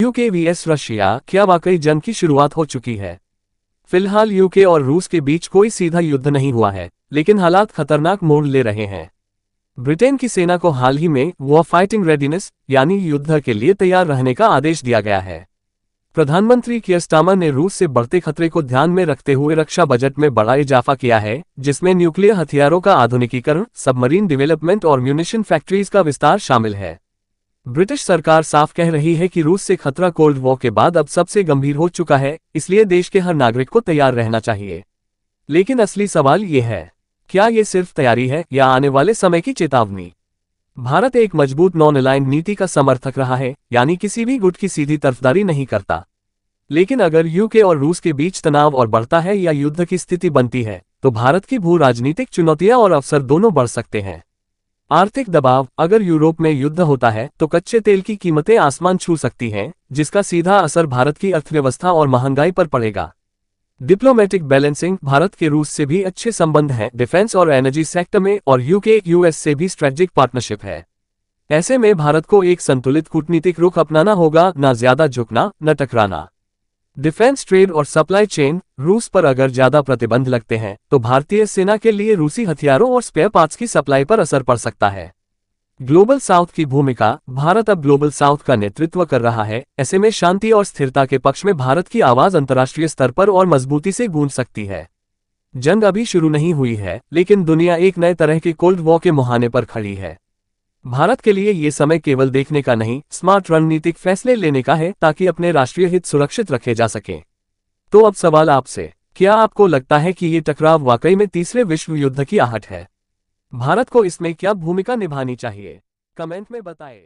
UK VS Russia, क्या वाकई जंग की शुरुआत हो चुकी है? फिलहाल यूके और रूस के बीच कोई सीधा युद्ध नहीं हुआ है, लेकिन हालात खतरनाक मोड़ ले रहे हैं। ब्रिटेन की सेना को हाल ही में वॉर फाइटिंग रेडीनेस यानी युद्ध के लिए तैयार रहने का आदेश दिया गया है। प्रधानमंत्री कीयर स्टारमर ने रूस से बढ़ते खतरे को ध्यान में रखते हुए रक्षा बजट में बड़ा इजाफा किया है, जिसमें न्यूक्लियर हथियारों का आधुनिकीकरण, सबमरीन डेवलपमेंट और म्यूनिशन फैक्ट्रीज का विस्तार शामिल है। ब्रिटिश सरकार साफ कह रही है कि रूस से खतरा कोल्ड वॉर के बाद अब सबसे गंभीर हो चुका है, इसलिए देश के हर नागरिक को तैयार रहना चाहिए। लेकिन असली सवाल ये है, क्या ये सिर्फ तैयारी है या आने वाले समय की चेतावनी? भारत एक मजबूत नॉन अलाइंड नीति का समर्थक रहा है, यानी किसी भी गुट की सीधी तरफदारी नहीं करता। लेकिन अगर यूके और रूस के बीच तनाव और बढ़ता है या युद्ध की स्थिति बनती है, तो भारत की भू राजनीतिक चुनौतियां और अवसर दोनों बढ़ सकते हैं। आर्थिक दबाव, अगर यूरोप में युद्ध होता है तो कच्चे तेल की कीमतें आसमान छू सकती हैं, जिसका सीधा असर भारत की अर्थव्यवस्था और महंगाई पर पड़ेगा। डिप्लोमेटिक बैलेंसिंग, भारत के रूस से भी अच्छे संबंध हैं डिफेंस और एनर्जी सेक्टर में, और यूके यूएस से भी स्ट्रेटेजिक पार्टनरशिप है। ऐसे में भारत को एक संतुलित कूटनीतिक रुख अपनाना होगा, न ज्यादा झुकना न टकराना। डिफेंस ट्रेड और सप्लाई चेन, रूस पर अगर ज्यादा प्रतिबंध लगते हैं तो भारतीय सेना के लिए रूसी हथियारों और स्पेयर पार्ट्स की सप्लाई पर असर पड़ सकता है। ग्लोबल साउथ की भूमिका, भारत अब ग्लोबल साउथ का नेतृत्व कर रहा है, ऐसे में शांति और स्थिरता के पक्ष में भारत की आवाज अंतर्राष्ट्रीय स्तर पर और मजबूती से गूंज सकती है। जंग अभी शुरू नहीं हुई है, लेकिन दुनिया एक नए तरह के कोल्ड वॉर के मुहाने पर खड़ी है। भारत के लिए ये समय केवल देखने का नहीं, स्मार्ट रणनीतिक फैसले लेने का है, ताकि अपने राष्ट्रीय हित सुरक्षित रखे जा सकें। तो अब सवाल आपसे, क्या आपको लगता है कि ये टकराव वाकई में तीसरे विश्व युद्ध की आहट है? भारत को इसमें क्या भूमिका निभानी चाहिए? कमेंट में बताएं।